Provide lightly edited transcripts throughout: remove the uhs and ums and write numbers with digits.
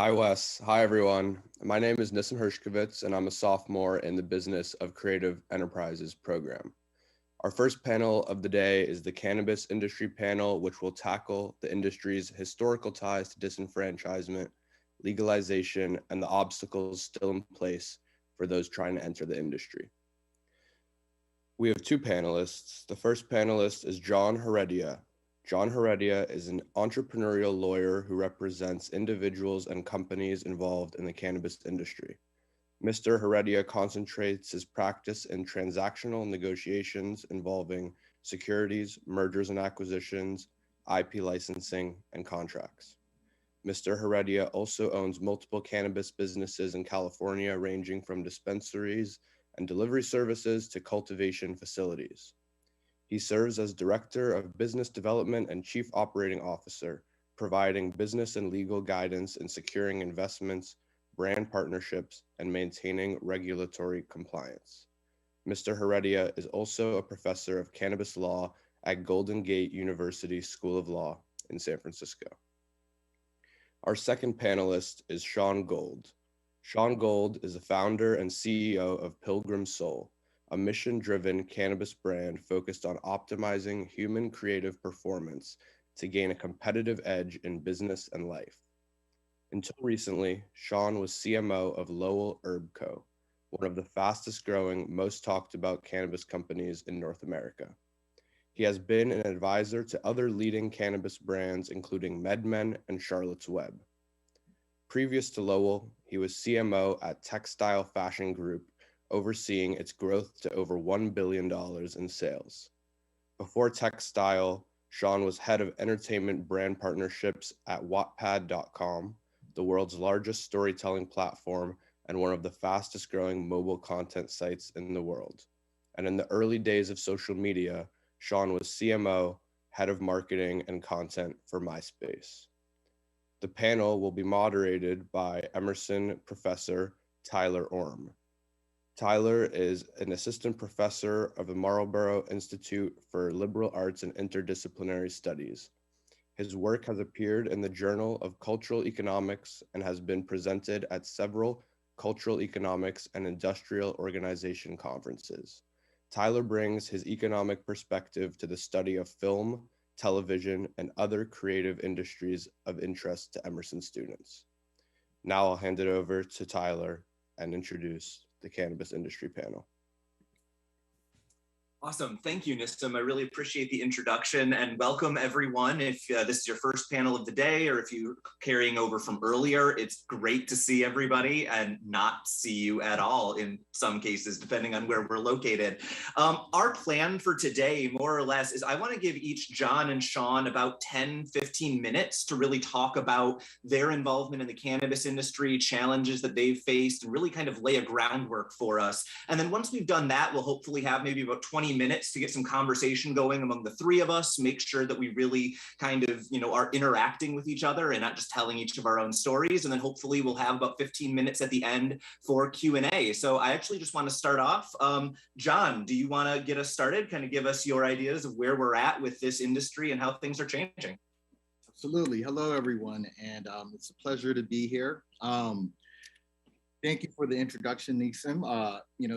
Hi, Wes. Hi, everyone. My name is Nissim Hershkovitz, and I'm a sophomore in the Business of Creative Enterprises program. Our first panel of the day is the Cannabis Industry Panel, which will tackle the industry's historical ties to disenfranchisement, legalization, and the obstacles still in place for those trying to enter the industry. We have two panelists. The first panelist is John Heredia. John Heredia is an entrepreneurial lawyer who represents individuals and companies involved in the cannabis industry. Mr. Heredia concentrates his practice in transactional negotiations involving securities, mergers and acquisitions, IP licensing, and contracts. Mr. Heredia also owns multiple cannabis businesses in California, ranging from dispensaries and delivery services to cultivation facilities. He serves as Director of Business Development and Chief Operating Officer, providing business and legal guidance in securing investments, brand partnerships, and maintaining regulatory compliance. Mr. Heredia is also a professor of cannabis law at Golden Gate University School of Law in San Francisco. Our second panelist is Shawn Gold. Shawn Gold is the founder and CEO of Pilgrim Soul, a mission-driven cannabis brand focused on optimizing human creative performance to gain a competitive edge in business and life. Until recently, Shawn was CMO of Lowell Herb Co., one of the fastest-growing, most talked-about cannabis companies in North America. He has been an advisor to other leading cannabis brands, including MedMen and Charlotte's Web. Previous to Lowell, he was CMO at Textile Fashion Group, overseeing its growth to over $1 billion in sales. Before Textile, Shawn was head of entertainment brand partnerships at Wattpad.com, the world's largest storytelling platform and one of the fastest growing mobile content sites in the world. And in the early days of social media, Shawn was CMO, head of marketing and content for MySpace. The panel will be moderated by Emerson Professor Tyler Orme. Tyler is an assistant professor of the Marlborough Institute for Liberal Arts and Interdisciplinary Studies. His work has appeared in the Journal of Cultural Economics and has been presented at several cultural economics and industrial organization conferences. Tyler brings his economic perspective to the study of film, television, and other creative industries of interest to Emerson students. Now I'll hand it over to Tyler and introduce the Cannabis Industry Panel. Awesome. Thank you, Nissim. I really appreciate the introduction and welcome everyone. If this is your first panel of the day or if you're carrying over from earlier, it's great to see everybody and not see you at all in some cases, depending on where we're located. Our plan for today, more or less, is I want to give each John and Shawn about 10, 15 minutes to really talk about their involvement in the cannabis industry, challenges that they've faced, and really kind of lay a groundwork for us. And then once we've done that, we'll hopefully have maybe about 20 minutes to get some conversation going among the three of us, make sure that we really kind of, are interacting with each other and not just telling each of our own stories. And then hopefully we'll have about 15 minutes at the end for Q&A. So I actually just want to start off. John, do you want to get us started? Kind of give us your ideas of where we're at with this industry and how things are changing. Absolutely. Hello, everyone. And it's a pleasure to be here. Thank you for the introduction, Nissim.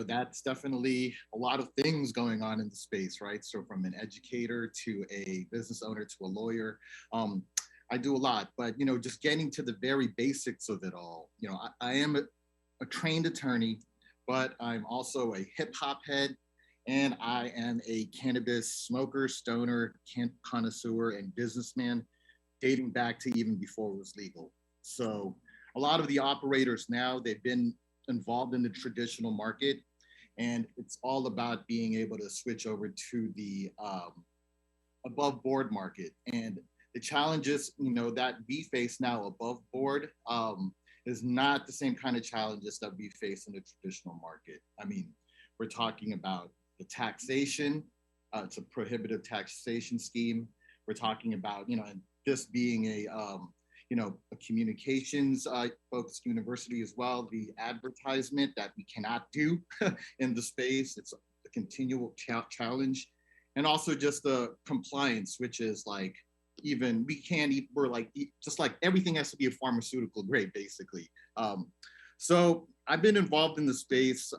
That's definitely a lot of things going on in the space, right? So from an educator to a business owner to a lawyer, I do a lot, but, just getting to the very basics of it all, I am a trained attorney, but I'm also a hip hop head, and I am a cannabis smoker, stoner, connoisseur, and businessman dating back to even before it was legal. So a lot of the operators now, they've been involved in the traditional market, and it's all about being able to switch over to the above board market. And the challenges, that we face now above board is not the same kind of challenges that we face in the traditional market. I mean, we're talking about the taxation. It's a prohibitive taxation scheme. We're talking about, this being a communications focused university as well, the advertisement that we cannot do in the space. It's a continual challenge. And also just the compliance, which is like we're like, just like everything has to be a pharmaceutical grade, basically. So I've been involved in the space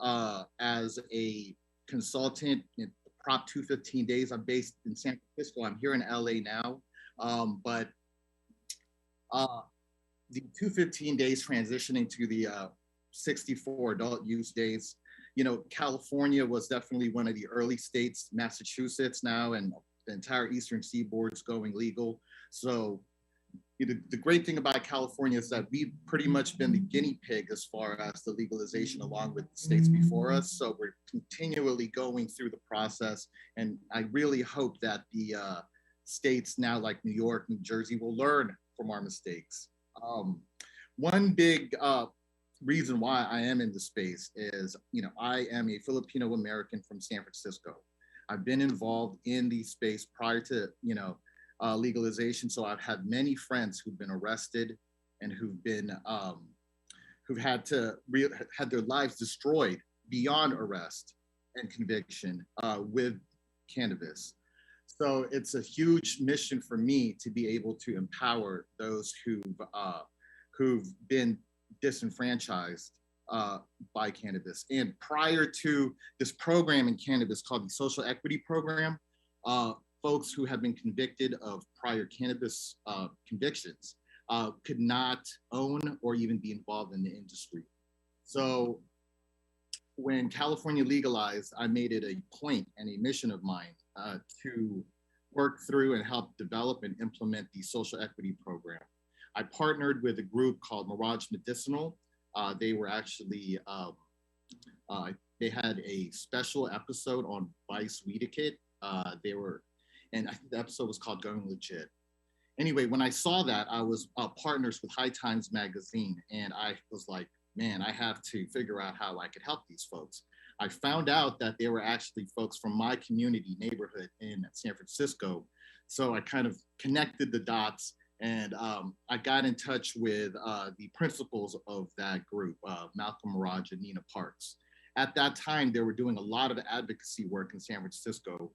as a consultant in Prop 215 days. I'm based in San Francisco. I'm here in LA now. But the 215 days transitioning to the 64 adult use days, you know, California was definitely one of the early states, Massachusetts now, and the entire Eastern Seaboard's going legal. So the great thing about California is that we've pretty much been the guinea pig as far as the legalization along with the states before us. So we're continually going through the process. And I really hope that the states now like New York, New Jersey will learn from our mistakes. One big reason why I am in the space is, you know, I am a Filipino American from San Francisco. I've been involved in the space prior to, you know, legalization. So I've had many friends who've been arrested and who've been, who've had their lives destroyed beyond arrest and conviction with cannabis. So it's a huge mission for me to be able to empower those who've been disenfranchised by cannabis. And prior to this program in cannabis called the Social Equity Program, folks who have been convicted of prior cannabis convictions could not own or even be involved in the industry. So when California legalized, I made it a point and a mission of mine to work through and help develop and implement the Social Equity Program. I partnered with a group called Mirage Medicinal. They were actually, they had a special episode on Vice Weedakit. And I think the episode was called Going Legit. Anyway, when I saw that, I was partners with High Times Magazine, and I was like, man, I have to figure out how I could help these folks. I found out that they were actually folks from my community neighborhood in San Francisco. So I kind of connected the dots, and I got in touch with the principals of that group, Malcolm Mirage and Nina Parks. At that time, they were doing a lot of advocacy work in San Francisco,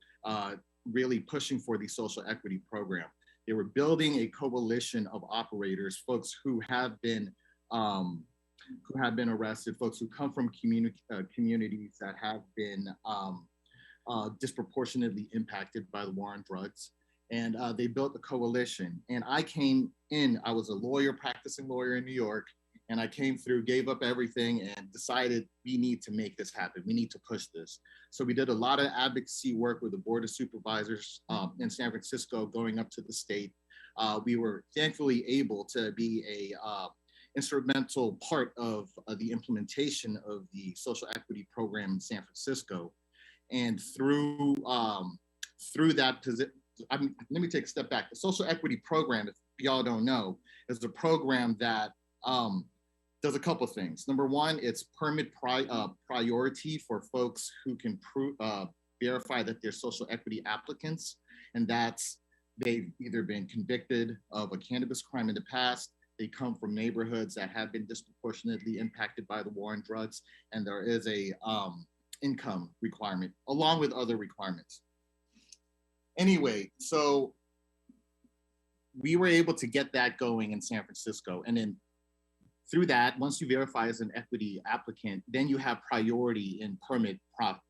really pushing for the Social Equity Program. They were building a coalition of operators, folks who have been arrested, folks who come from communities that have been disproportionately impacted by the war on drugs. And they built a coalition. And I came in, I was a lawyer, practicing lawyer in New York, and I came through, gave up everything, and decided we need to make this happen. We need to push this. So we did a lot of advocacy work with the Board of Supervisors in San Francisco, going up to the state. We were thankfully able to be a instrumental part of the implementation of the Social Equity Program in San Francisco. And through that position, let me take a step back. The Social Equity Program, if y'all don't know, is a program that does a couple of things. Number one, it's permit priority for folks who can verify that they're social equity applicants, and that's they've either been convicted of a cannabis crime in the past, they come from neighborhoods that have been disproportionately impacted by the war on drugs, and there is a income requirement along with other requirements. Anyway, so we were able to get that going in San Francisco. And then through that, once you verify as an equity applicant, then you have priority in permit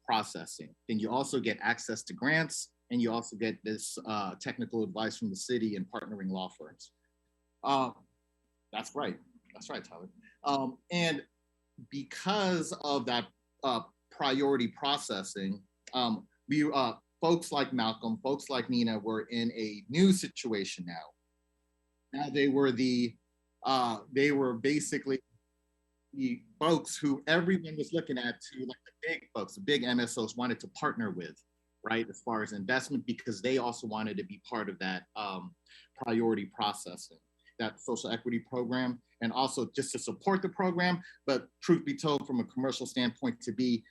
processing. Then you also get access to grants, and you also get this technical advice from the city and partnering law firms. That's right, Tyler. And because of that priority processing, folks like Malcolm, folks like Nina were in a new situation now. Now they were basically the folks who everyone was looking at to, like the big folks, the big MSOs wanted to partner with, right, as far as investment, because they also wanted to be part of that priority processing, that social equity program, and also just to support the program, but truth be told, from a commercial standpoint, to be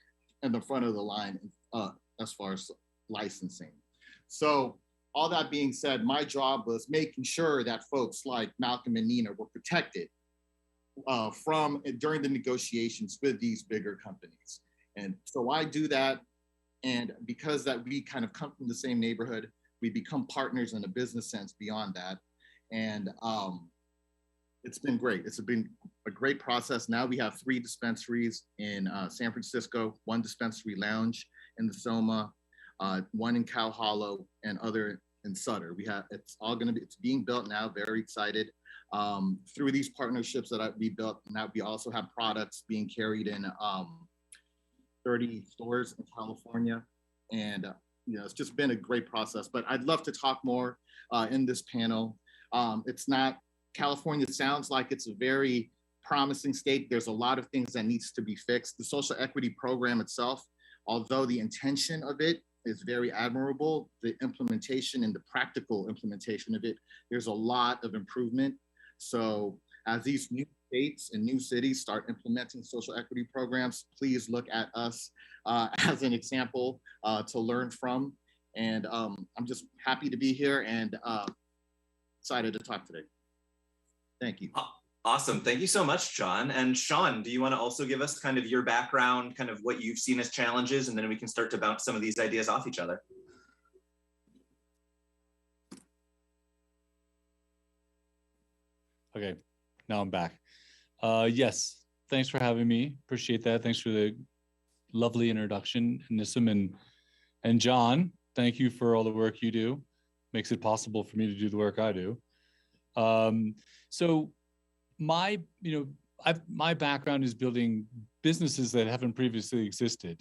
in the front of the line as far as licensing. So all that being said, my job was making sure that folks like Malcolm and Nina were protected during the negotiations with these bigger companies. And so I do that. And because that we kind of come from the same neighborhood, we become partners in a business sense beyond that. And it's been great. It's been a great process. Now we have 3 dispensaries in San Francisco, 1 dispensary lounge in the Soma, 1 in Cow Hollow, and other in Sutter. It's being built now. Very excited. Through these partnerships that we built, now we also have products being carried in 30 stores in California. And it's just been a great process. But I'd love to talk more in this panel. California sounds like it's a very promising state. There's a lot of things that needs to be fixed. The social equity program itself, although the intention of it is very admirable, the implementation and the practical implementation of it, there's a lot of improvement. So as these new states and new cities start implementing social equity programs, please look at us as an example to learn from. And I'm just happy to be here and excited to talk today. Thank you. Awesome. Thank you so much, Shawn. And Shawn, do you want to also give us kind of your background, kind of what you've seen as challenges, and then we can start to bounce some of these ideas off each other? Okay, now I'm back. Yes, thanks for having me. Appreciate that. Thanks for the lovely introduction, Nissim and John. Thank you for all the work you do. Makes it possible for me to do the work I do. So my background is building businesses that haven't previously existed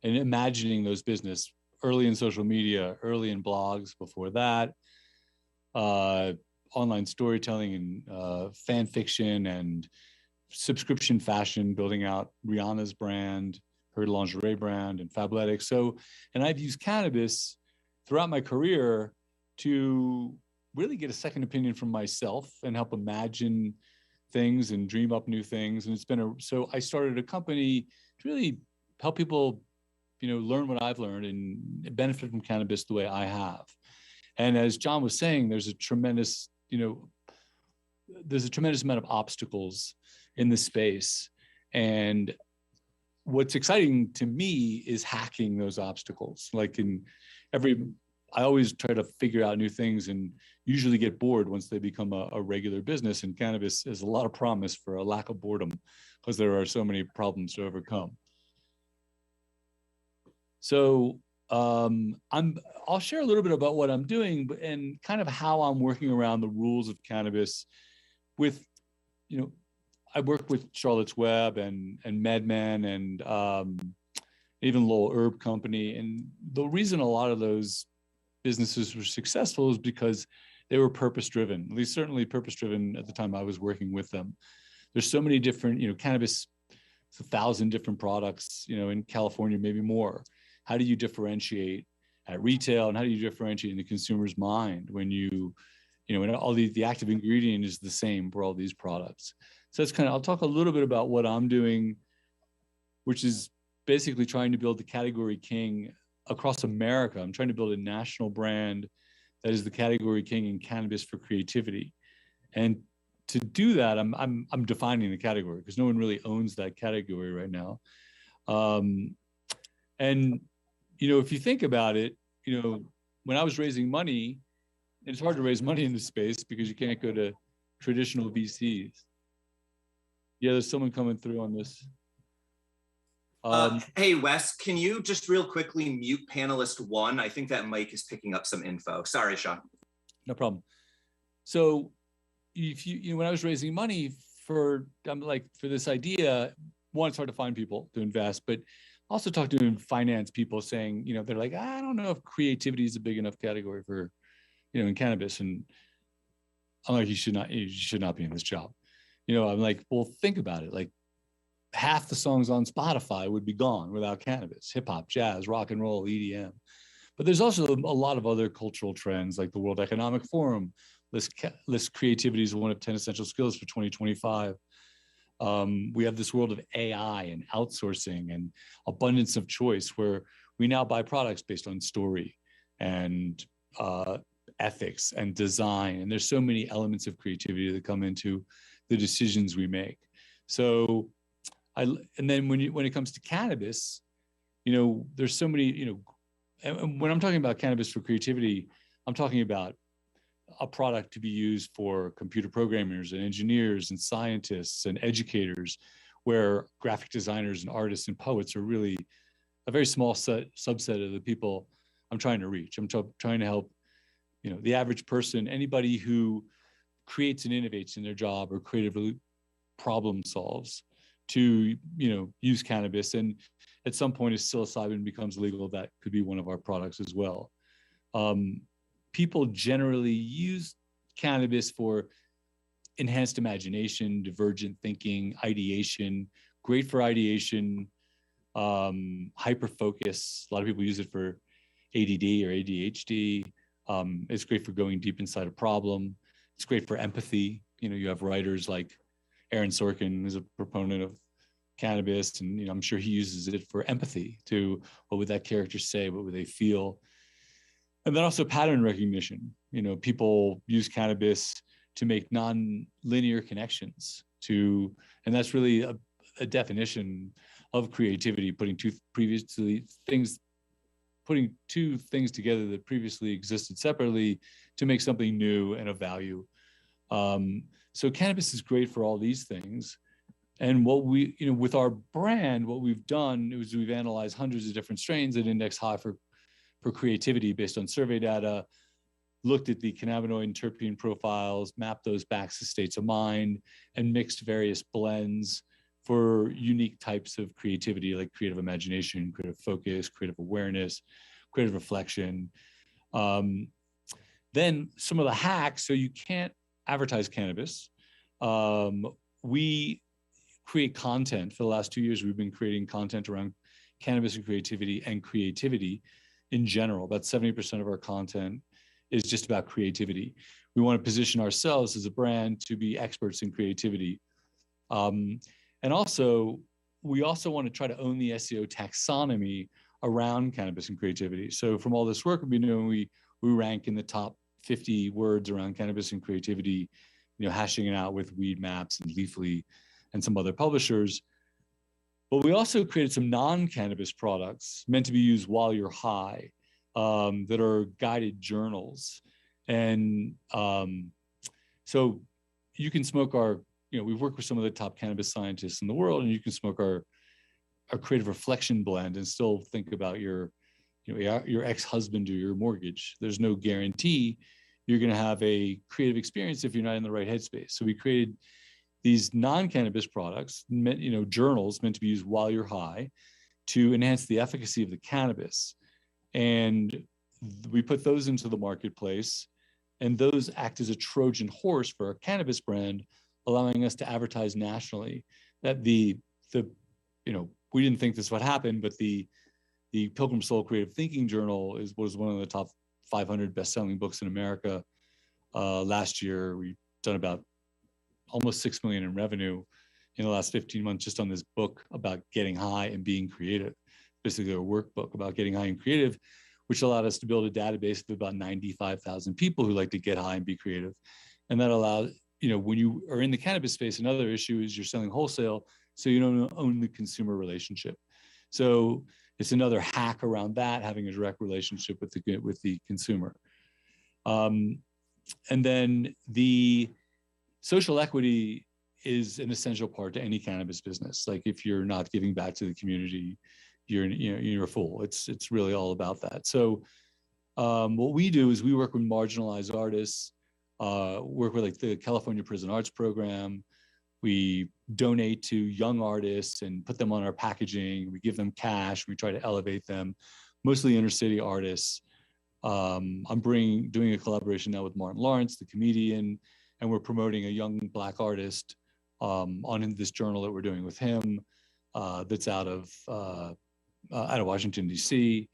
and imagining those business early in social media, early in blogs, before that, online storytelling and fan fiction and subscription fashion, building out Rihanna's brand, her lingerie brand, and Fabletics. So, and I've used cannabis throughout my career to really get a second opinion from myself and help imagine things and dream up new things. And it's been so I started a company to really help people, learn what I've learned and benefit from cannabis the way I have. And as John was saying, there's a tremendous amount of obstacles in this space. And what's exciting to me is hacking those obstacles. I always try to figure out new things and usually get bored once they become a regular business. And cannabis has a lot of promise for a lack of boredom because there are so many problems to overcome. So I'll share a little bit about what I'm doing and kind of how I'm working around the rules of cannabis with, I work with Charlotte's Web and MedMen and even Lowell Herb Company. And the reason a lot of those businesses were successful is because they were purpose-driven, at least certainly purpose-driven at the time I was working with them. There's so many different, cannabis, it's 1,000 different products, in California, maybe more. How do you differentiate at retail, and how do you differentiate in the consumer's mind when when all the active ingredient is the same for all these products? So that's I'll talk a little bit about what I'm doing, which is basically trying to build the category king across America. I'm trying to build a national brand that is the category king in cannabis for creativity. And to do that, I'm defining the category because no one really owns that category right now. And if you think about it, when I was raising money, it's hard to raise money in this space because you can't go to traditional VCs. Yeah, there's someone coming through on this. Hey, Wes, can you just real quickly mute panelist 1? I think that mic is picking up some info. Sorry, Shawn. No problem. So if when I was raising money for this idea, one, it's hard to find people to invest, but also talk to finance people saying, they're like, I don't know if creativity is a big enough category for, in cannabis. And I'm like, you should not be in this job. I'm like, well, think about it. Like, half the songs on Spotify would be gone without cannabis, hip hop, jazz, rock and roll, EDM. But there's also a lot of other cultural trends like the World Economic Forum lists creativity as one of 10 essential skills for 2025. We have this world of AI and outsourcing and abundance of choice where we now buy products based on story and ethics and design. And there's so many elements of creativity that come into the decisions we make. So and then when it comes to cannabis, there's so many, and when I'm talking about cannabis for creativity, I'm talking about a product to be used for computer programmers and engineers and scientists and educators, where graphic designers and artists and poets are really a very small subset of the people I'm trying to reach. I'm trying to help, the average person, anybody who creates and innovates in their job or creatively problem solves, to use cannabis. And at some point, if psilocybin becomes legal, that could be one of our products as well. People generally use cannabis for enhanced imagination, divergent thinking, ideation, great for ideation, hyper focus. A lot of people use it for ADD or ADHD. It's great for going deep inside a problem. It's great for empathy. You have writers like Aaron Sorkin, who's a proponent of cannabis, and I'm sure he uses it for empathy, to what would that character say, what would they feel. And then also pattern recognition. People use cannabis to make non-linear connections and that's really a definition of creativity, putting two things together that previously existed separately to make something new and of value. So cannabis is great for all these things. And what we, with our brand, what we've done is we've analyzed hundreds of different strains that index high for creativity based on survey data, looked at the cannabinoid and terpene profiles, mapped those back to states of mind, and mixed various blends for unique types of creativity, like creative imagination, creative focus, creative awareness, creative reflection. Then some of the hacks, so you can't advertise cannabis. We create content. For the last 2 years, we've been creating content around cannabis and creativity in general. About 70% of our content is just about creativity. We want to position ourselves as a brand to be experts in creativity. And also, we also want to try to own the SEO taxonomy around cannabis and creativity. So from all this work we've been doing, we rank in the top 50 words around cannabis and creativity, hashing it out with Weed Maps and Leafly and some other publishers. But we also created some non-cannabis products meant to be used while you're high, that are guided journals. And so you can smoke our, we've worked with some of the top cannabis scientists in the world, and you can smoke our creative reflection blend and still think about your ex-husband or your mortgage. There's no guarantee you're going to have a creative experience if you're not in the right headspace. So we created these non-cannabis products, journals meant to be used while you're high, to enhance the efficacy of the cannabis. And we put those into the marketplace, and those act as a Trojan horse for our cannabis brand, allowing us to advertise nationally. That we didn't think this would happen, but the Pilgrim Soul Creative Thinking Journal was one of the top 500 best-selling books in America last year. We've done about almost 6 million in revenue in the last 15 months just on this book about getting high and being creative. Basically a workbook about getting high and creative, which allowed us to build a database of about 95,000 people who like to get high and be creative. And that allowed, when you are in the cannabis space, another issue is you're selling wholesale, so you don't own the consumer relationship. So it's another hack around that, having a direct relationship with the consumer. And then the social equity is an essential part to any cannabis business. Like if you're not giving back to the community, you're a fool. It's really all about that. So what we do is we work with marginalized artists, work with like the California Prison Arts Program. We donate to young artists and put them on our packaging. We give them cash. We try to elevate them, mostly inner city artists. I'm doing a collaboration now with Martin Lawrence, the comedian, and we're promoting a young Black artist on this journal that we're doing with him, that's out of Washington, D.C.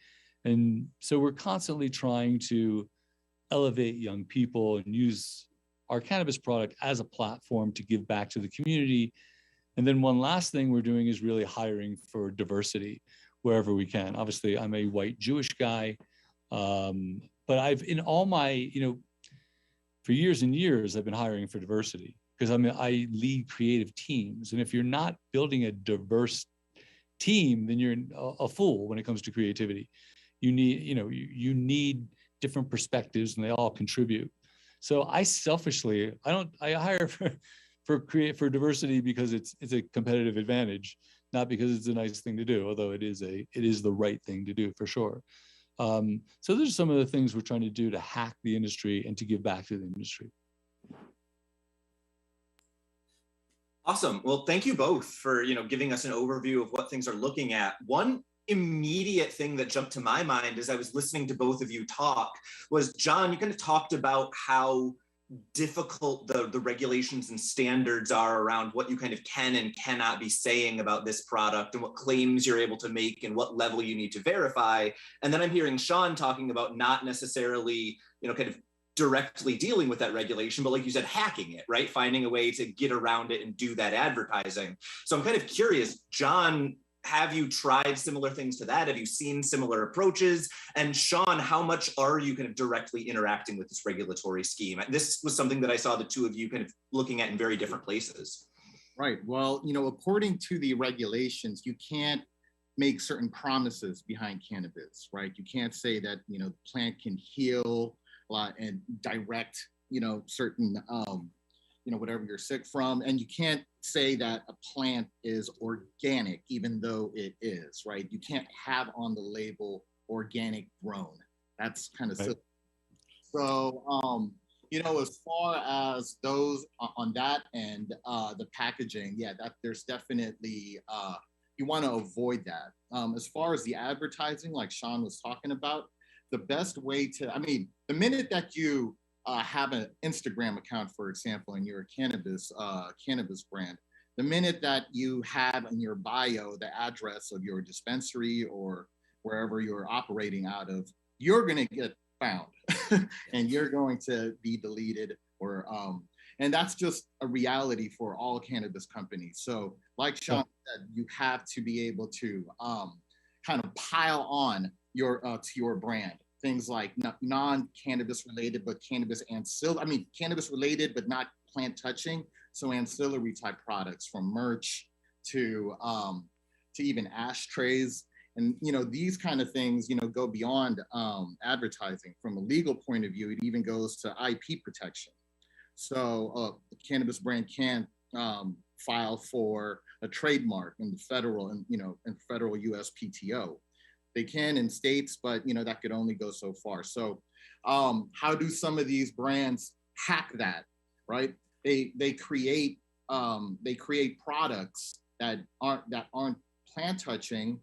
And so we're constantly trying to elevate young people and use our cannabis product as a platform to give back to the community. And then one last thing we're doing is really hiring for diversity wherever we can. Obviously, I'm a white Jewish guy, but I've, in all my, for years and years, I've been hiring for diversity because I lead creative teams. And if you're not building a diverse team, then you're a fool when it comes to creativity. You need, you need different perspectives and they all contribute. So I selfishly, I hire for diversity because it's a competitive advantage, not because it's a nice thing to do, although it is the right thing to do for sure. So those are some of the things we're trying to do to hack the industry and to give back to the industry. Awesome. Well, thank you both for, giving us an overview of what things are looking at. One immediate thing that jumped to my mind as I was listening to both of you talk was, John, you kind of talked about how difficult the regulations and standards are around what you kind of can and cannot be saying about this product and what claims you're able to make and what level you need to verify. And then I'm hearing Shawn talking about not necessarily, kind of directly dealing with that regulation, but like you said, hacking it, right? Finding a way to get around it and do that advertising. So I'm kind of curious, John, have you tried similar things to that? Have you seen similar approaches? And Shawn, how much are you kind of directly interacting with this regulatory scheme? This was something that I saw the two of you kind of looking at in very different places. Right. Well, according to the regulations, you can't make certain promises behind cannabis, right? You can't say that, the plant can heal and direct, certain, whatever you're sick from. And you can't say that a plant is organic, even though it is, right? You can't have on the label organic grown. That's kind of silly. So, as far as those on that end, the packaging, yeah, that there's definitely, you want to avoid that. As far as the advertising, like Shawn was talking about, the best way to, the minute that you have an Instagram account, for example, and you're a cannabis brand, the minute that you have in your bio the address of your dispensary or wherever you're operating out of, you're going to get found and you're going to be deleted or and that's just a reality for all cannabis companies. So like Shawn said, you have to be able to kind of pile on your to your brand things like non-cannabis related but cannabis related but not plant touching, so ancillary type products from merch to even ashtrays. And these kind of things go beyond advertising. From a legal point of view, it even goes to IP protection. So the cannabis brand can't file for a trademark in the federal and federal USPTO. They can in states, but that could only go so far. So how do some of these brands hack that? Right? They create products that aren't plant touching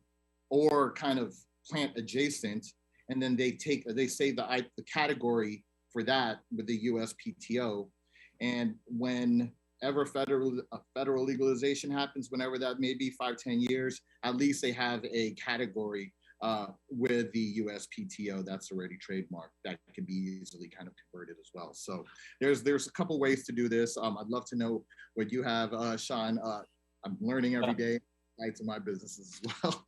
or kind of plant adjacent, and then they say the category for that with the USPTO, and whenever federal legalization happens, whenever that may be 5-10 years, at least they have a category with the USPTO that's already trademarked that can be easily kind of converted as well. So there's a couple ways to do this. I'd love to know what you have, Shawn. I'm learning every day. Right, to my businesses as well.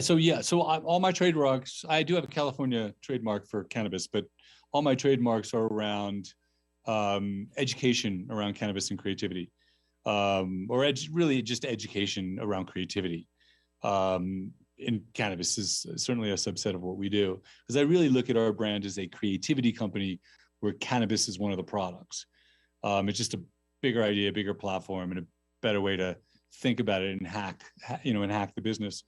So all my trademarks, I do have a California trademark for cannabis, but all my trademarks are around education around cannabis and creativity, really just education around creativity. In cannabis is certainly a subset of what we do, because I really look at our brand as a creativity company where cannabis is one of the products. It's just a bigger idea, a bigger platform, and a better way to think about it and hack the business.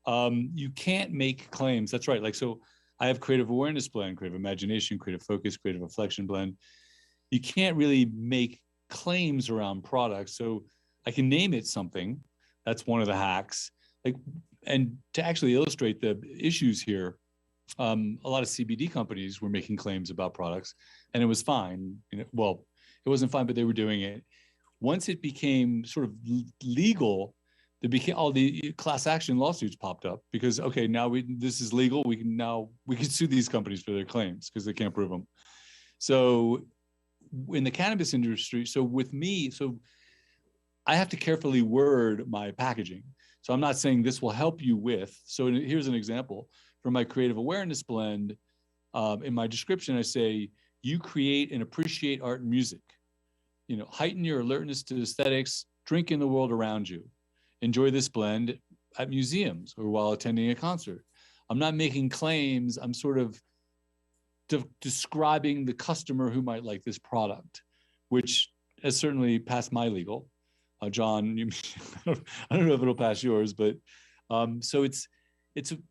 You can't make claims. That's right. So I have creative awareness blend, creative imagination, creative focus, creative reflection blend. You can't really make claims around products. So I can name it something. That's one of the hacks. And to actually illustrate the issues here, a lot of CBD companies were making claims about products, and it was fine. Well, it wasn't fine, but they were doing it. Once it became sort of legal, all the class action lawsuits popped up because, okay, now this is legal. We can sue these companies for their claims because they can't prove them. So in the cannabis industry, with me, I have to carefully word my packaging. So I'm not saying this will help you with. So here's an example. For my creative awareness blend, in my description, I say, you create and appreciate art and music. Heighten your alertness to aesthetics, drink in the world around you. Enjoy this blend at museums or while attending a concert. I'm not making claims. I'm sort of describing the customer who might like this product, which has certainly passed my legal. John, I don't know if it'll pass yours, but so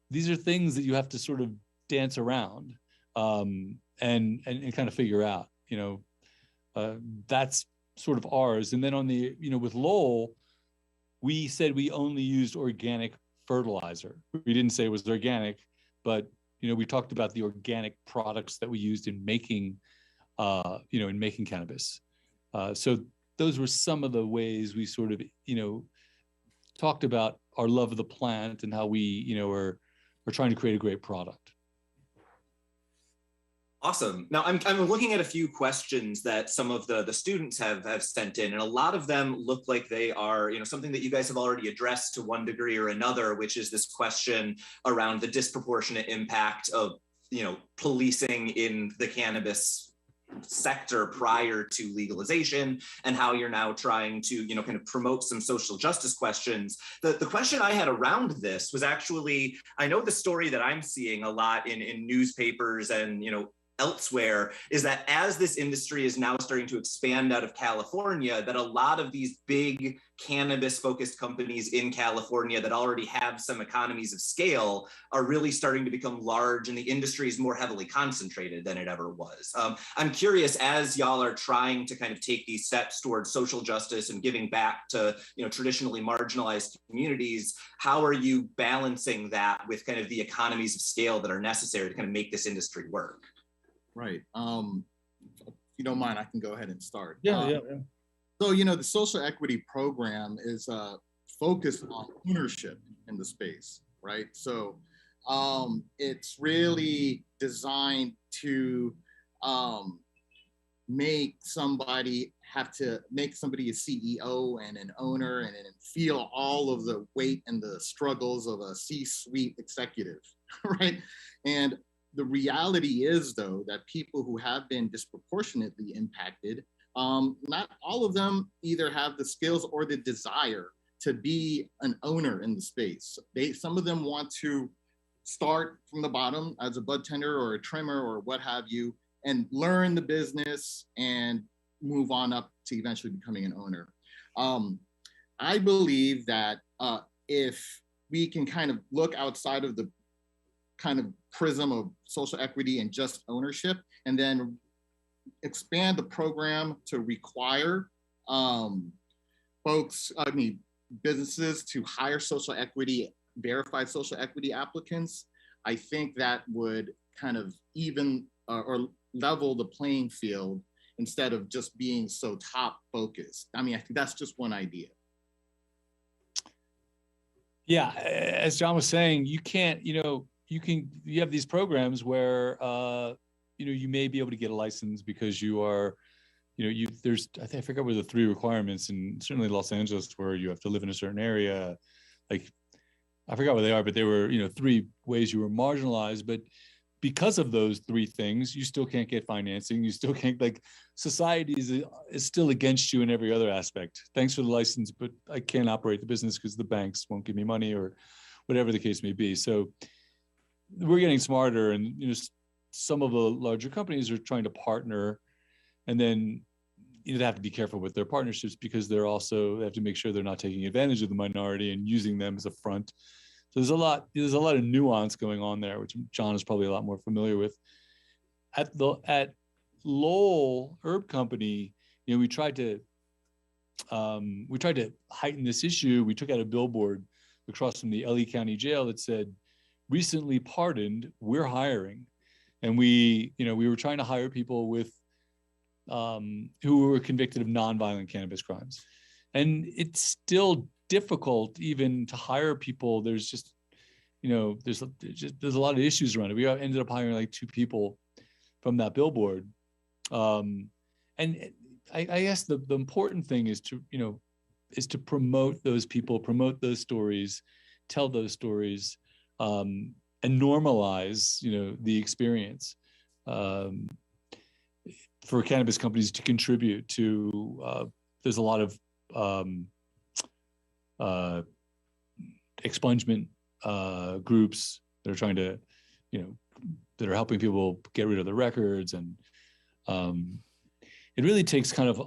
these are things that you have to sort of dance around and kind of figure out. That's sort of ours. And then on the with Lowell, we said we only used organic fertilizer. We didn't say it was organic, but we talked about the organic products that we used in making cannabis. So those were some of the ways we sort of, talked about our love of the plant and how we, are trying to create a great product. Awesome. Now I'm looking at a few questions that some of the students have sent in, and a lot of them look like they are, something that you guys have already addressed to one degree or another, which is this question around the disproportionate impact of, policing in the cannabis sector prior to legalization, and how you're now trying to kind of promote some social justice questions. The question I had around this was actually, I know the story that I'm seeing a lot in newspapers and elsewhere is that as this industry is now starting to expand out of California, that a lot of these big cannabis focused companies in California that already have some economies of scale are really starting to become large, and the industry is more heavily concentrated than it ever was. I'm curious, as y'all are trying to kind of take these steps towards social justice and giving back to traditionally marginalized communities, how are you balancing that with kind of the economies of scale that are necessary to kind of make this industry work? Right. If you don't mind, I can go ahead and start. Yeah. So, the social equity program is focused on ownership in the space, right? So it's really designed to make somebody a CEO and an owner and feel all of the weight and the struggles of a C-suite executive, right? And the reality is, though, that people who have been disproportionately impacted, not all of them either have the skills or the desire to be an owner in the space. Some of them want to start from the bottom as a bud tender or a trimmer or what have you, and learn the business and move on up to eventually becoming an owner. I believe that if we can kind of look outside of the kind of prism of social equity and just ownership, and then expand the program to require businesses to hire verified social equity applicants, I think that would kind of even or level the playing field instead of just being so top focused. I think that's just one idea. Yeah, as John was saying, you can't, you have these programs where, you may be able to get a license because you are, I forget what the 3 requirements, and certainly Los Angeles, where you have to live in a certain area. Like, I forgot what they are, but they were, 3 ways you were marginalized. But because of those 3 things, you still can't get financing. You still can't, society is still against you in every other aspect. Thanks for the license, but I can't operate the business because the banks won't give me money or whatever the case may be. So we're getting smarter, and some of the larger companies are trying to partner, and then they have to be careful with their partnerships because they have to make sure they're not taking advantage of the minority and using them as a front. So there's a lot of nuance going on there, which John is probably a lot more familiar with. At Lowell Herb Company, we tried to heighten this issue. We took out a billboard across from the LA County Jail that said, "Recently pardoned, we're hiring." And we were trying to hire people with who were convicted of nonviolent cannabis crimes. And it's still difficult even to hire people. There's just, there's a lot of issues around it. We ended up hiring 2 people from that billboard. And I guess the important thing is to promote those people, promote those stories, tell those stories, and normalize, the experience for cannabis companies to contribute to. There's a lot of expungement groups that are trying to, that are helping people get rid of the records. And it really takes kind of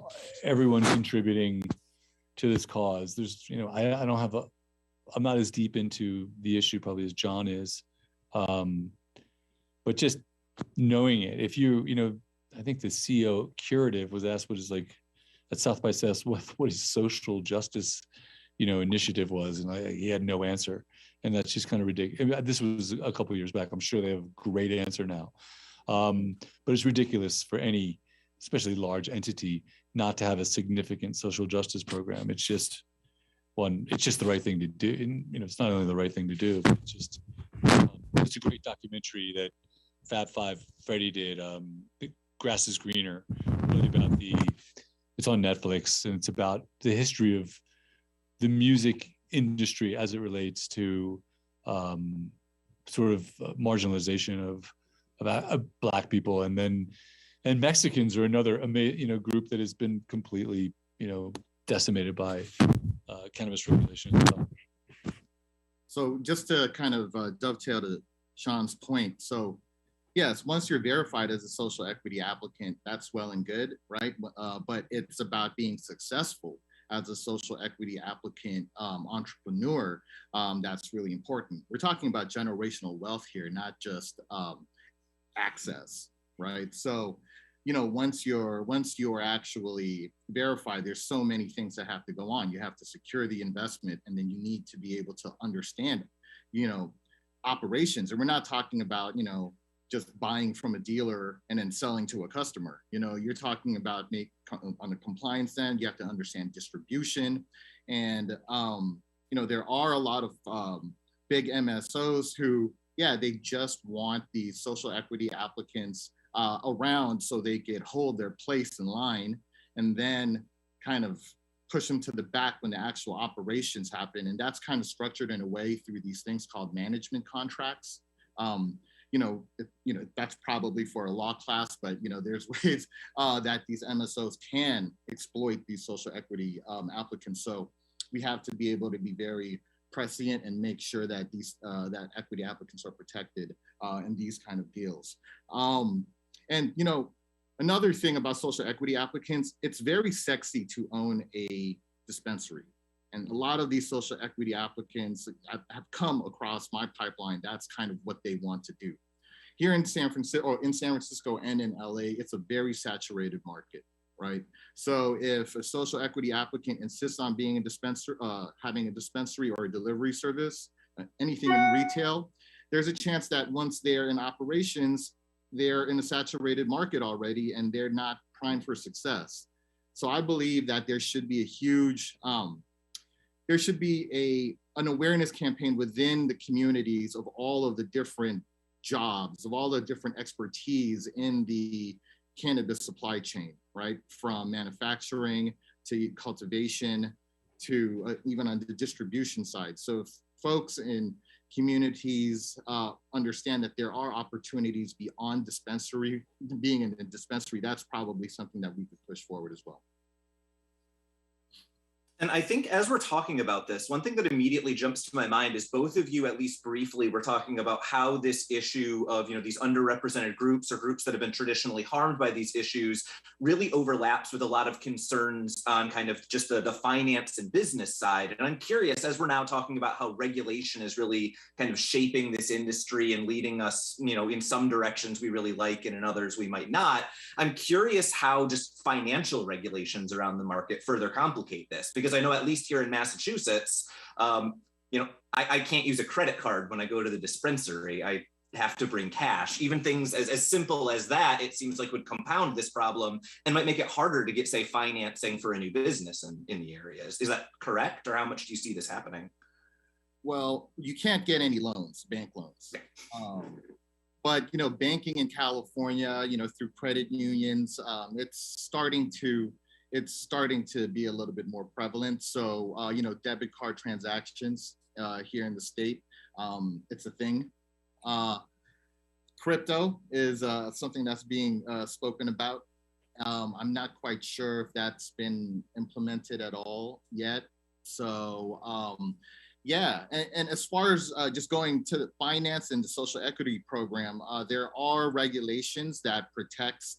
everyone contributing to this cause. There's, I don't have I'm not as deep into the issue probably as John is. But just knowing it, if I think the CEO Curative was asked what is like at South by Southwest, what his social justice, initiative was. And he had no answer. And that's just kind of ridiculous. This was a couple of years back. I'm sure they have a great answer now. But it's ridiculous for any, especially large entity, not to have a significant social justice program. It's just the right thing to do. And, it's not only the right thing to do, but it's a great documentary that Fab Five Freddy did, Grass is Greener, really about it's on Netflix, and it's about the history of the music industry as it relates to sort of marginalization of Black people, and Mexicans are another group that has been completely decimated by cannabis regulation. So just to kind of dovetail to Shawn's point, so yes, once you're verified as a social equity applicant, that's well and good, right? But it's about being successful as a social equity applicant entrepreneur. That's really important. We're talking about generational wealth here, not just access, right? So, once you're actually verified, there's so many things that have to go on. You have to secure the investment, and then you need to be able to understand, operations. And we're not talking about, just buying from a dealer and then selling to a customer. You're talking about on the compliance end, you have to understand distribution. And, there are a lot of big MSOs who, they just want these social equity applicants around so they could hold their place in line, and then kind of push them to the back when the actual operations happen. And that's kind of structured in a way through these things called management contracts. That's probably for a law class, but there's ways that these MSOs can exploit these social equity applicants. So we have to be able to be very prescient and make sure that these that equity applicants are protected in these kind of deals. And another thing about social equity applicants, it's very sexy to own a dispensary. And a lot of these social equity applicants have come across my pipeline. That's kind of what they want to do. Here in San Francisco and in LA, it's a very saturated market, right? So if a social equity applicant insists on being a dispenser, having a dispensary or a delivery service, anything in retail, there's a chance that once they're in operations, they're in a saturated market already and they're not primed for success. So I believe that there should be a huge, there should be an awareness campaign within the communities of all of the different jobs, of all the different expertise in the cannabis supply chain, right? From manufacturing to cultivation to even on the distribution side. So if folks in communities understand that there are opportunities beyond being in a dispensary, that's probably something that we could push forward as well. And I think as we're talking about this, one thing that immediately jumps to my mind is both of you, at least briefly, were talking about how this issue of these underrepresented groups or groups that have been traditionally harmed by these issues really overlaps with a lot of concerns on kind of just the finance and business side. And I'm curious, as we're now talking about how regulation is really kind of shaping this industry and leading us, in some directions we really like and in others we might not, I'm curious how just financial regulations around the market further complicate this, because I know at least here in Massachusetts, I can't use a credit card when I go to the dispensary. I have to bring cash. Even things as simple as that, it seems like would compound this problem and might make it harder to get, say, financing for a new business in the areas. Is that correct? Or how much do you see this happening? Well, you can't get any loans, bank loans. But banking in California, through credit unions, it's starting to be a little bit more prevalent. So debit card transactions here in the state, it's a thing. Crypto is something that's being spoken about. I'm not quite sure if that's been implemented at all yet. So Yeah, and as far as just going to the finance and the social equity program, there are regulations that protects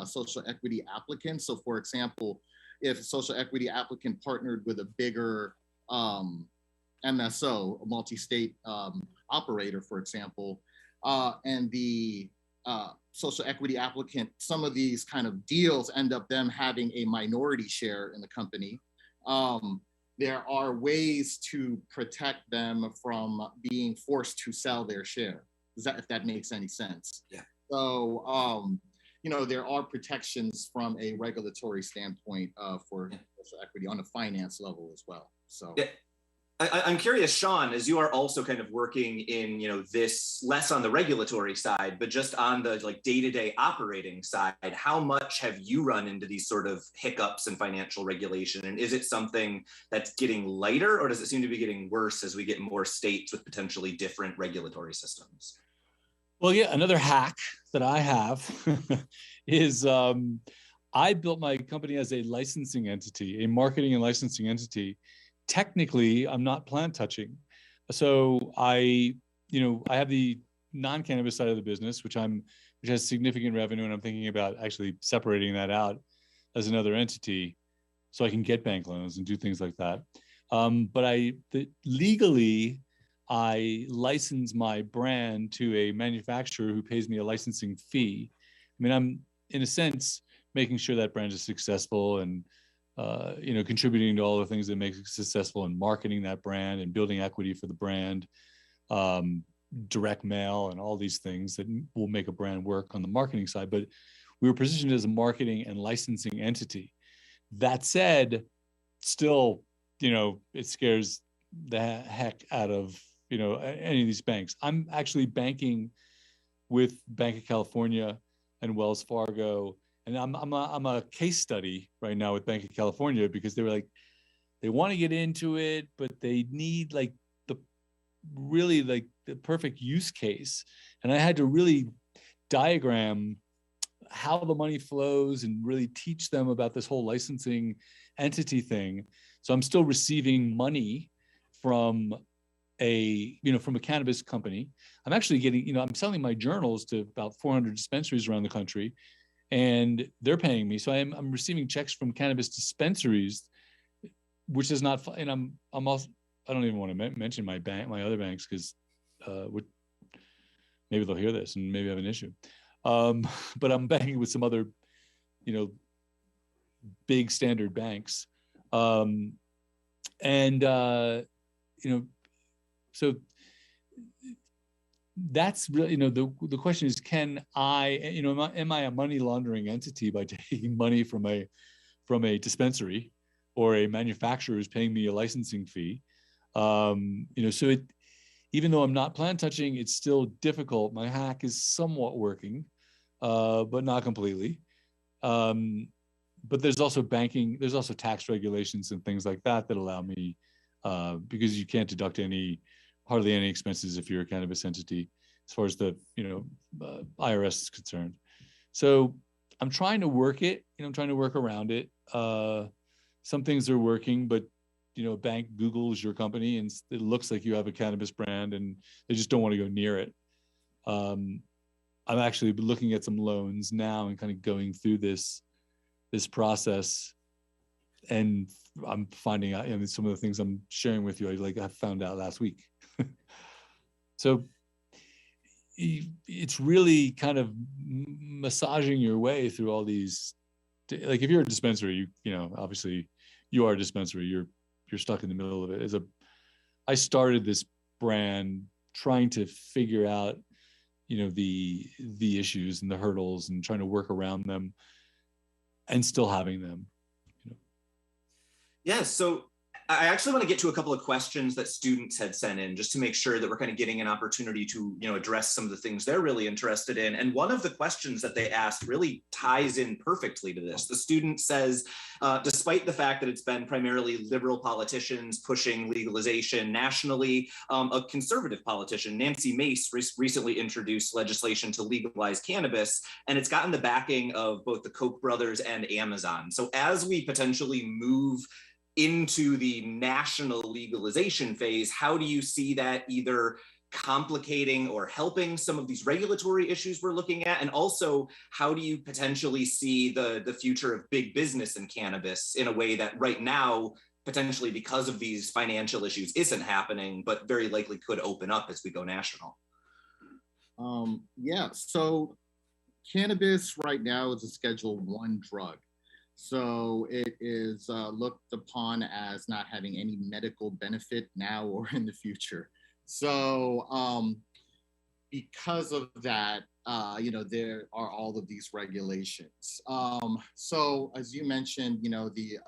social equity applicants. So for example, if a social equity applicant partnered with a bigger MSO, a multi-state operator, for example, and the social equity applicant, some of these kind of deals end up them having a minority share in the company. There are ways to protect them from being forced to sell their share. If that makes any sense? Yeah. So, there are protections from a regulatory standpoint for social equity on the finance level as well. So. Yeah. I'm curious, Shawn, as you are also kind of working in, this less on the regulatory side, but just on the day-to-day operating side, how much have you run into these sort of hiccups in financial regulation? And is it something that's getting lighter, or does it seem to be getting worse as we get more states with potentially different regulatory systems? Well, yeah, another hack that I have is I built my company as a licensing entity, a marketing and licensing entity. Technically, I'm not plant touching. So I have the non-cannabis side of the business, which has significant revenue, and I'm thinking about actually separating that out as another entity so I can get bank loans and do things like that. But legally, I license my brand to a manufacturer who pays me a licensing fee. I mean, I'm in a sense making sure that brand is successful and contributing to all the things that make it successful in marketing that brand and building equity for the brand, direct mail and all these things that will make a brand work on the marketing side. But we were positioned as a marketing and licensing entity. That said, still, it scares the heck out of, any of these banks. I'm actually banking with Bank of California and Wells Fargo. And I'm a case study right now with Bank of California because they were like, they want to get into it, but they need the perfect use case. And I had to really diagram how the money flows and really teach them about this whole licensing entity thing. So I'm still receiving money from a cannabis company. I'm actually getting, I'm selling my journals to about 400 dispensaries around the country, and they're paying me. So I'm receiving checks from cannabis dispensaries, which is not, and I'm also, I don't even want to mention my other banks, because maybe they'll hear this and maybe I have an issue. But I'm banking with some other, big standard banks. So that's really, the question is, can I, am I a money laundering entity by taking money from a dispensary or a manufacturer who's paying me a licensing fee? So even though I'm not plant touching, it's still difficult. My hack is somewhat working, but not completely. But there's also banking, there's also tax regulations and things like that allow me, because you can't deduct hardly any expenses if you're a cannabis entity, as far as the IRS is concerned. So I'm trying to work it, I'm trying to work around it. Some things are working, but a bank Googles your company and it looks like you have a cannabis brand and they just don't want to go near it. I'm actually looking at some loans now and kind of going through this process, and I'm finding out, some of the things I'm sharing with you, I found out last week. So it's really kind of massaging your way through all these, like if you're a dispensary, obviously you are a dispensary, you're stuck in the middle of it. I started this brand trying to figure out, the issues and the hurdles and trying to work around them and still having them. Yeah, so I actually want to get to a couple of questions that students had sent in just to make sure that we're kind of getting an opportunity to, address some of the things they're really interested in. And one of the questions that they asked really ties in perfectly to this. The student says, despite the fact that it's been primarily liberal politicians pushing legalization nationally, a conservative politician, Nancy Mace, recently introduced legislation to legalize cannabis, and it's gotten the backing of both the Koch brothers and Amazon. So as we potentially move into the national legalization phase, how do you see that either complicating or helping some of these regulatory issues we're looking at? And also, how do you potentially see the future of big business in cannabis in a way that right now, potentially because of these financial issues, isn't happening, but very likely could open up as we go national? Yeah, so cannabis right now is a Schedule I drug. So it is looked upon as not having any medical benefit now or in the future. So because of that, there are all of these regulations. So as you mentioned, the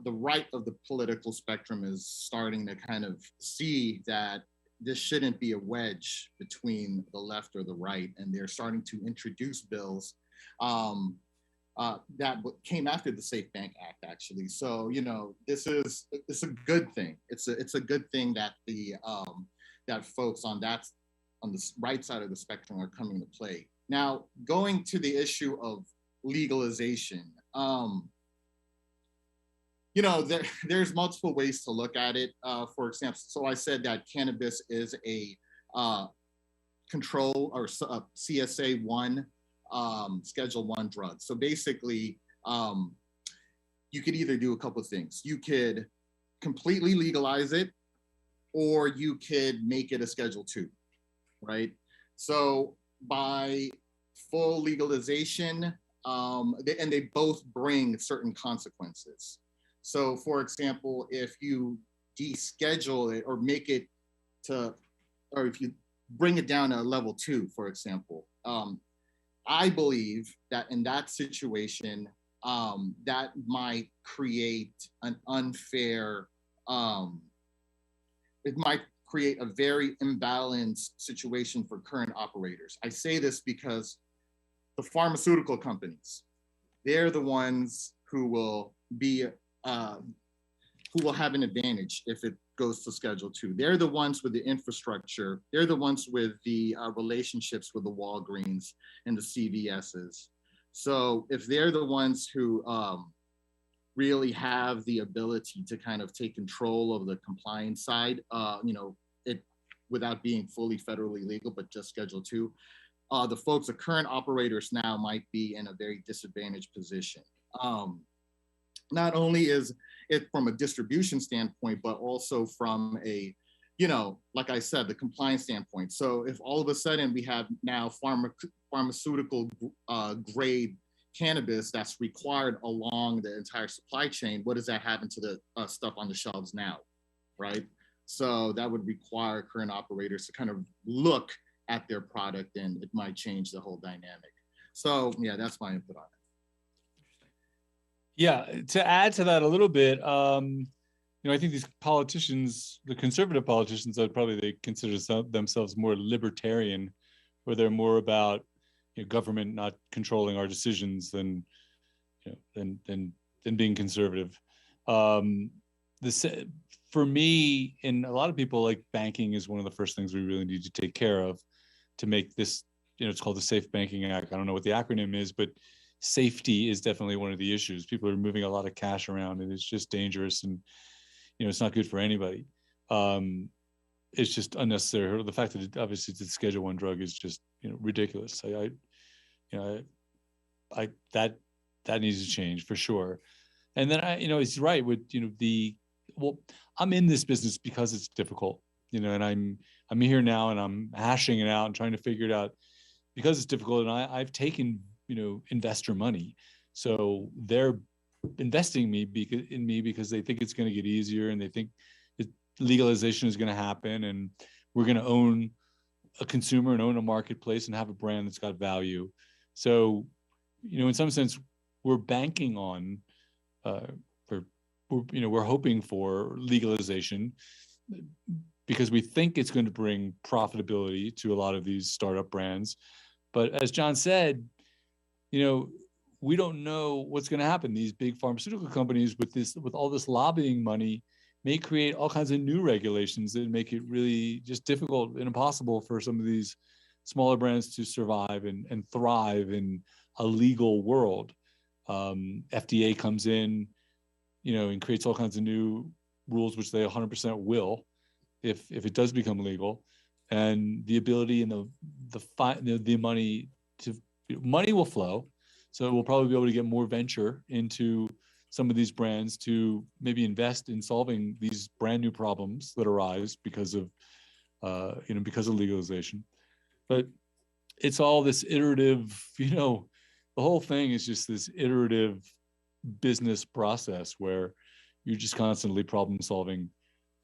right of the political spectrum is starting to kind of see that this shouldn't be a wedge between the left or the right, and they're starting to introduce bills that came after the Safe Bank Act, actually. So it's a good thing. It's a good thing that that folks on the right side of the spectrum are coming to play. Now, going to the issue of legalization, there's multiple ways to look at it. For example, so I said that cannabis is a control or CSA 1 Schedule I drug. So basically, you could either do a couple of things. You could completely legalize it, or you could make it a Schedule II, right? So by full legalization, and they both bring certain consequences. So for example, if you deschedule it or make it or if you bring it down to level 2, for example, I believe that in that situation, that might create an unfair, it might create a very imbalanced situation for current operators. I say this because the pharmaceutical companies, they're the ones who will have an advantage if it goes to Schedule II. They're the ones with the infrastructure. They're the ones with the relationships with the Walgreens and the CVSs. So if they're the ones who really have the ability to kind of take control of the compliance side, without being fully federally legal, but just Schedule II, the current operators now might be in a very disadvantaged position. Not only is it from a distribution standpoint, but also from a, like I said, the compliance standpoint. So if all of a sudden we have now pharmaceutical grade cannabis that's required along the entire supply chain, what does that happen to the stuff on the shelves now, right? So that would require current operators to kind of look at their product, and it might change the whole dynamic. So yeah, that's my input on it. Yeah, to add to that a little bit, I think these politicians, the conservative politicians, they consider themselves more libertarian, where they're more about government not controlling our decisions than being conservative. For me, and a lot of people, like banking is one of the first things we really need to take care of to make this. It's called the Safe Banking Act. I don't know what the acronym is, but safety is definitely one of the issues. People are moving a lot of cash around, and it's just dangerous, and it's not good for anybody. It's just unnecessary. The fact that obviously it's a Schedule I drug is just ridiculous. That needs to change for sure. And then it's right with I'm in this business because it's difficult, and I'm here now and I'm hashing it out and trying to figure it out because it's difficult. And I've taken investor money, so they're investing in me because they think it's going to get easier, and they think legalization is going to happen, and we're going to own a consumer and own a marketplace and have a brand that's got value. So, in some sense, we're banking on, we're hoping for legalization because we think it's going to bring profitability to a lot of these startup brands. But as John said, we don't know what's going to happen. These big pharmaceutical companies with all this lobbying money may create all kinds of new regulations that make it really just difficult and impossible for some of these smaller brands to survive and thrive in a legal world. FDA comes in, and creates all kinds of new rules, which they 100% will, if it does become legal, and the ability and the money will flow. So we'll probably be able to get more venture into some of these brands to maybe invest in solving these brand new problems that arise because of legalization. But it's all this iterative, the whole thing is just this iterative business process where you're just constantly problem solving.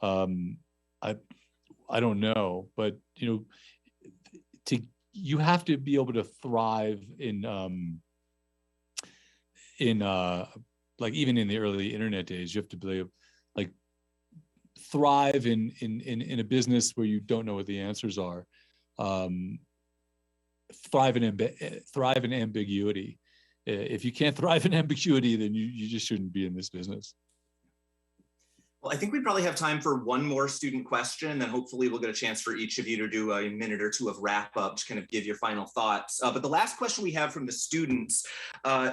I don't know, but you have to be able to thrive in like even in the early internet days, you have to be like thrive in a business where you don't know what the answers are. Thrive in ambiguity. If you can't thrive in ambiguity, then you just shouldn't be in this business. Well, I think we probably have time for one more student question, and then hopefully we'll get a chance for each of you to do a minute or two of wrap up to kind of give your final thoughts. But the last question we have from the students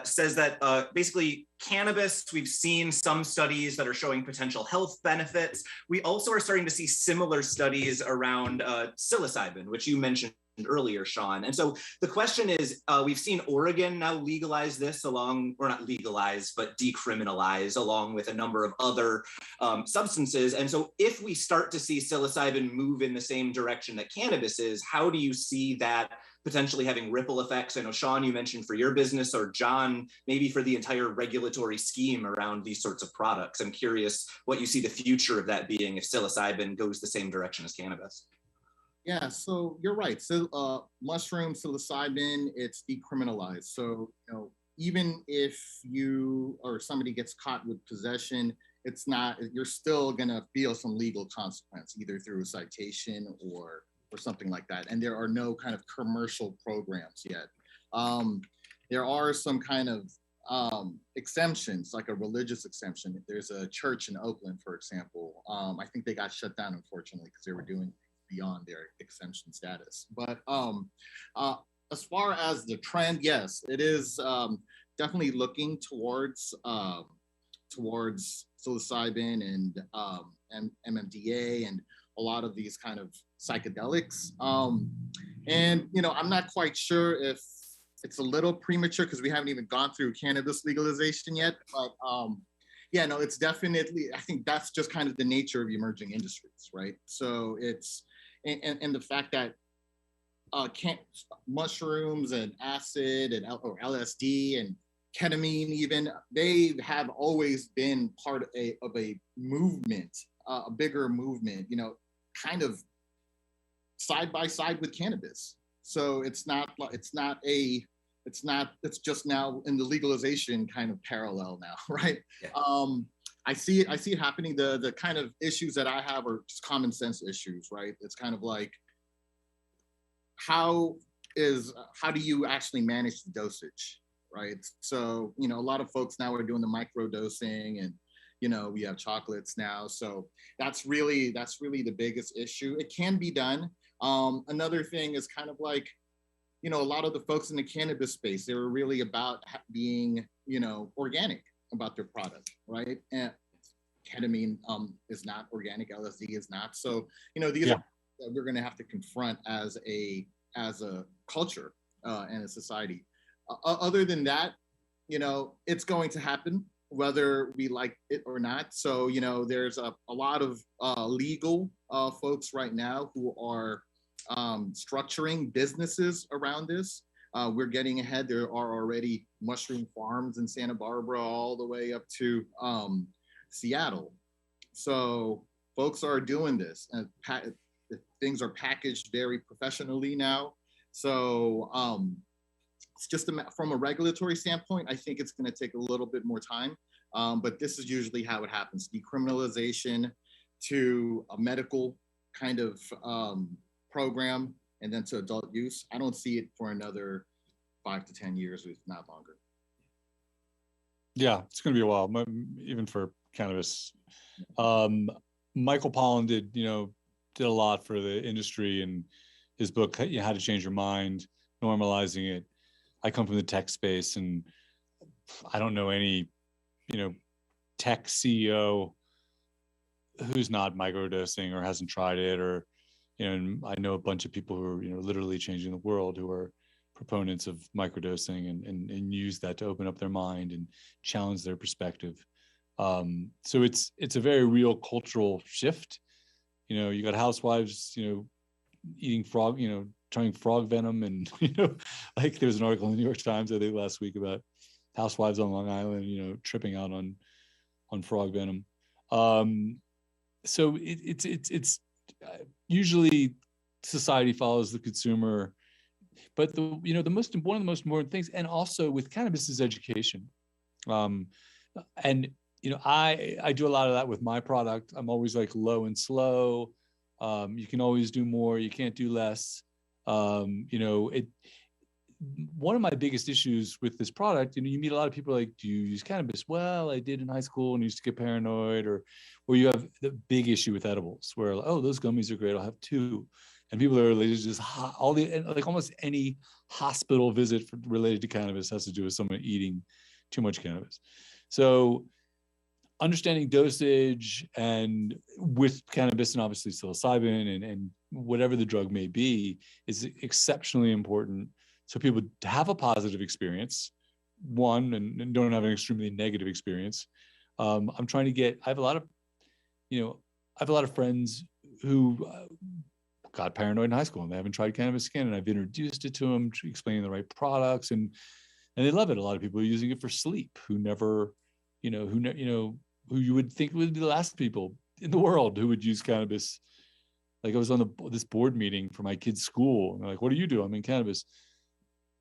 says that basically cannabis, we've seen some studies that are showing potential health benefits. We also are starting to see similar studies around psilocybin, which you mentioned earlier, Shawn. And so the question is, we've seen Oregon now legalize this along, or not legalize, but decriminalize along with a number of other substances. And so if we start to see psilocybin move in the same direction that cannabis is, how do you see that potentially having ripple effects? I know, Shawn, you mentioned for your business, or John, maybe for the entire regulatory scheme around these sorts of products. I'm curious what you see the future of that being if psilocybin goes the same direction as cannabis. Yeah, so you're right. So mushroom, psilocybin, it's decriminalized. So, even if you or somebody gets caught with possession, it's not, you're still gonna feel some legal consequence, either through a citation or something like that. And there are no kind of commercial programs yet. There are some kind of exemptions, like a religious exemption. There's a church in Oakland, for example. I think they got shut down, unfortunately, because they were doing beyond their exemption status. But as far as the trend, yes, it is definitely looking towards psilocybin and MMDA and a lot of these kind of psychedelics. And I'm not quite sure if it's a little premature because we haven't even gone through cannabis legalization yet. But yeah, no, it's definitely, I think that's just kind of the nature of emerging industries, right? So it's, and the fact that mushrooms and acid and or LSD and ketamine even, they have always been part of a movement, a bigger movement, kind of side by side with cannabis. So it's just now in the legalization kind of parallel now, right? Yeah. I see it happening. The kind of issues that I have are just common sense issues, right? It's kind of like, how do you actually manage the dosage, right? So, a lot of folks now are doing the micro dosing, and, we have chocolates now. So that's really the biggest issue. It can be done. Another thing is kind of like, a lot of the folks in the cannabis space, they were really about being, organic about their product, right? And ketamine is not organic, LSD is not. So, these are that we're going to have to confront as a culture and a society. Other than that, it's going to happen whether we like it or not. So, there's a lot of legal folks right now who are structuring businesses around this. We're getting ahead. There are already mushroom farms in Santa Barbara all the way up to Seattle. So folks are doing this, and things are packaged very professionally now. So it's just from a regulatory standpoint, I think it's going to take a little bit more time. But this is usually how it happens: decriminalization to a medical kind of program, and then to adult use. I don't see it for another 5 to 10 years, if not longer. Yeah, it's going to be a while, even for cannabis. Michael Pollan did a lot for the industry, and his book, How to Change Your Mind, normalizing it. I come from the tech space, and I don't know any, tech CEO who's not microdosing or hasn't tried it, or, and I know a bunch of people who are, literally changing the world, who are proponents of microdosing and use that to open up their mind and challenge their perspective. So it's a very real cultural shift. You got housewives, eating frog, trying frog venom, and like there was an article in the New York Times, I think last week, about housewives on Long Island, tripping out on frog venom. So it's usually society follows the consumer, but one of the most important things, and also with cannabis, is education. And I do a lot of that with my product. I'm always like low and slow. You can always do more. You can't do less. One of my biggest issues with this product, you meet a lot of people like, do you use cannabis? Well, I did in high school and used to get paranoid, or you have the big issue with edibles where, oh, those gummies are great, I'll have two. And people are just almost any hospital visit related to cannabis has to do with someone eating too much cannabis. So understanding dosage, and with cannabis and obviously psilocybin and whatever the drug may be, is exceptionally important. So people have a positive experience, one, and don't have an extremely negative experience. I'm trying to get, I have a lot of friends who got paranoid in high school and they haven't tried cannabis again. And I've introduced it to them, explaining the right products, and they love it. A lot of people are using it for sleep who you would think would be the last people in the world who would use cannabis. Like I was on this board meeting for my kid's school, and they're like, what do you do? I'm in cannabis.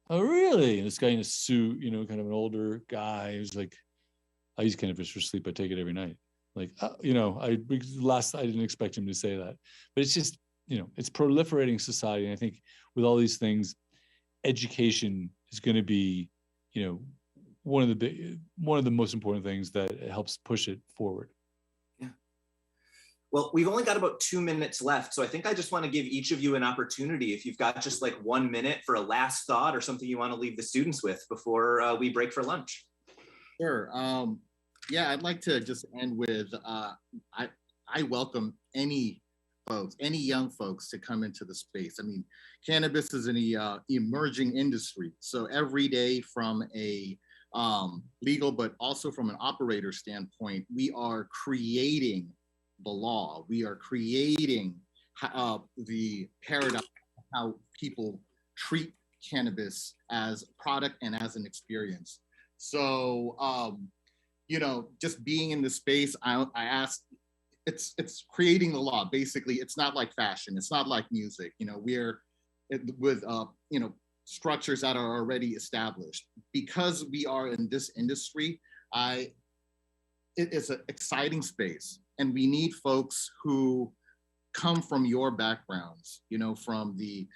Oh, really? And this guy in a suit, kind of an older guy, who's like, I use cannabis for sleep. I take it every night. Like, I didn't expect him to say that, but it's just, it's proliferating society. And I think with all these things, education is going to be, one of the most important things that helps push it forward. Yeah. Well, we've only got about 2 minutes left. So I think I just want to give each of you an opportunity, if you've got just like 1 minute for a last thought or something you want to leave the students with before we break for lunch. Sure. Yeah, I'd like to just end with, I welcome any young folks to come into the space. I mean, cannabis is an emerging industry. So every day, from a legal, but also from an operator standpoint, we are creating the law. We are creating the paradigm of how people treat cannabis as a product and as an experience. So, just being in the space, I asked, it's creating the law. Basically, it's not like fashion. It's not like music. We're with structures that are already established. Because we are in this industry, it is an exciting space, and we need folks who come from your backgrounds, from the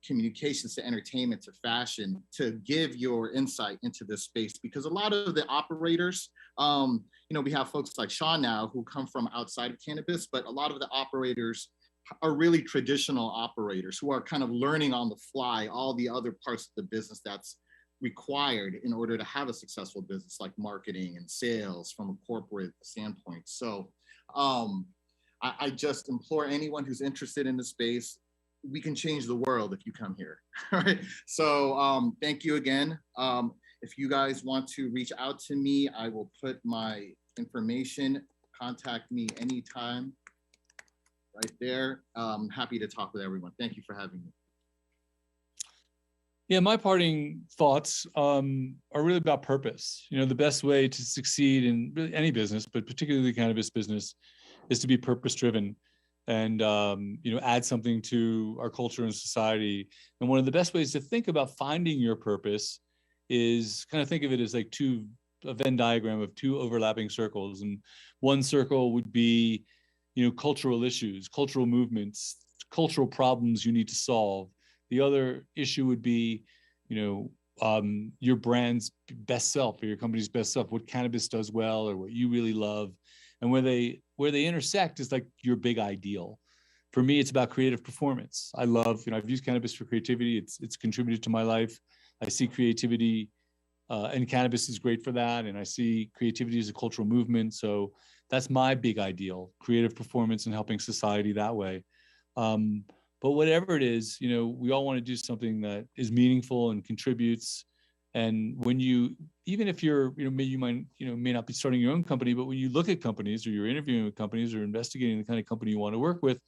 communications to entertainment to fashion, to give your insight into this space. Because a lot of the operators, we have folks like Shawn now who come from outside of cannabis, but a lot of the operators are really traditional operators who are kind of learning on the fly all the other parts of the business that's required in order to have a successful business, like marketing and sales from a corporate standpoint. So I just implore anyone who's interested in the space, we can change the world if you come here. All right. So thank you again. If you guys want to reach out to me, I will put my information. Contact me anytime. Right there. Happy to talk with everyone. Thank you for having me. Yeah, my parting thoughts are really about purpose. The best way to succeed in really any business, but particularly the cannabis business, is to be purpose-driven and add something to our culture and society. And one of the best ways to think about finding your purpose is kind of think of it as like a Venn diagram of two overlapping circles. And one circle would be cultural issues, cultural movements, cultural problems you need to solve. The other issue would be, your brand's best self or your company's best self, what cannabis does well or what you really love. And where they intersect is like your big ideal. For me, it's about creative performance. I love, I've used cannabis for creativity. It's contributed to my life. I see creativity And cannabis is great for that. And I see creativity as a cultural movement. So that's my big ideal, creative performance and helping society that way. But whatever it is, we all want to do something that is meaningful and contributes. And when even if you're, maybe you might, may not be starting your own company, but when you look at companies or you're interviewing with companies or investigating the kind of company you want to work with,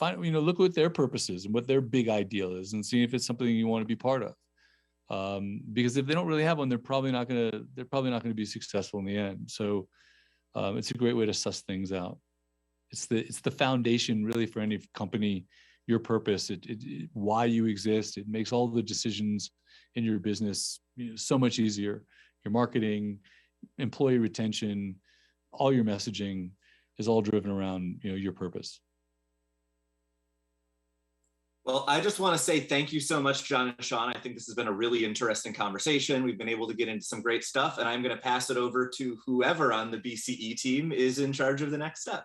look what their purpose is and what their big ideal is and see if it's something you want to be part of. Because if they don't really have one, they're probably not going to be successful in the end. So it's a great way to suss things out. It's the foundation really for any company, your purpose, why you exist. It makes all the decisions in your business so much easier. Your marketing, employee retention, all your messaging is all driven around your purpose. Well, I just want to say thank you so much, John and Shawn. I think this has been a really interesting conversation. We've been able to get into some great stuff, and I'm going to pass it over to whoever on the BCE team is in charge of the next step.